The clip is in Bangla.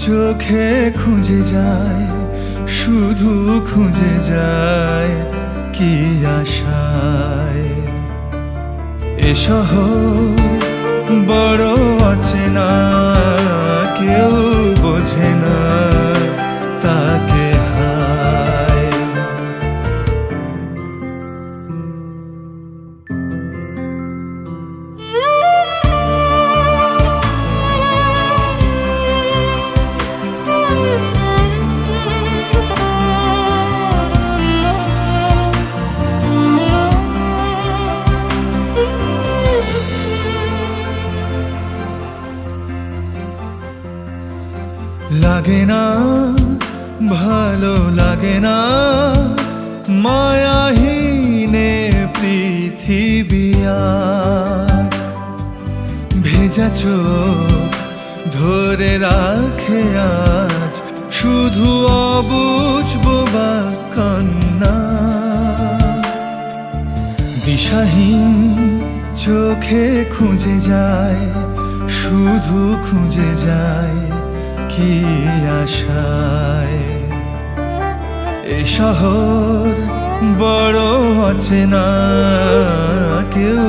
চোখে খুঁজে যায়, শুধু খুঁজে যায় কি আশায়। এ শহর বড় অচেনা, কেউ বোঝে না তাকে হায়। লাগে না, ভালো লাগে না, মায়াহীনে পৃথিবী আর। ভেজা চোখ ধরে রাখে আজ শুধু অবুঝ বোবা কান্না। দিশাহীন চোখে খুঁজে যায়, শুধু খুঁজে যায় কি আশায়। এ শহর বড় অচেনা, কেউ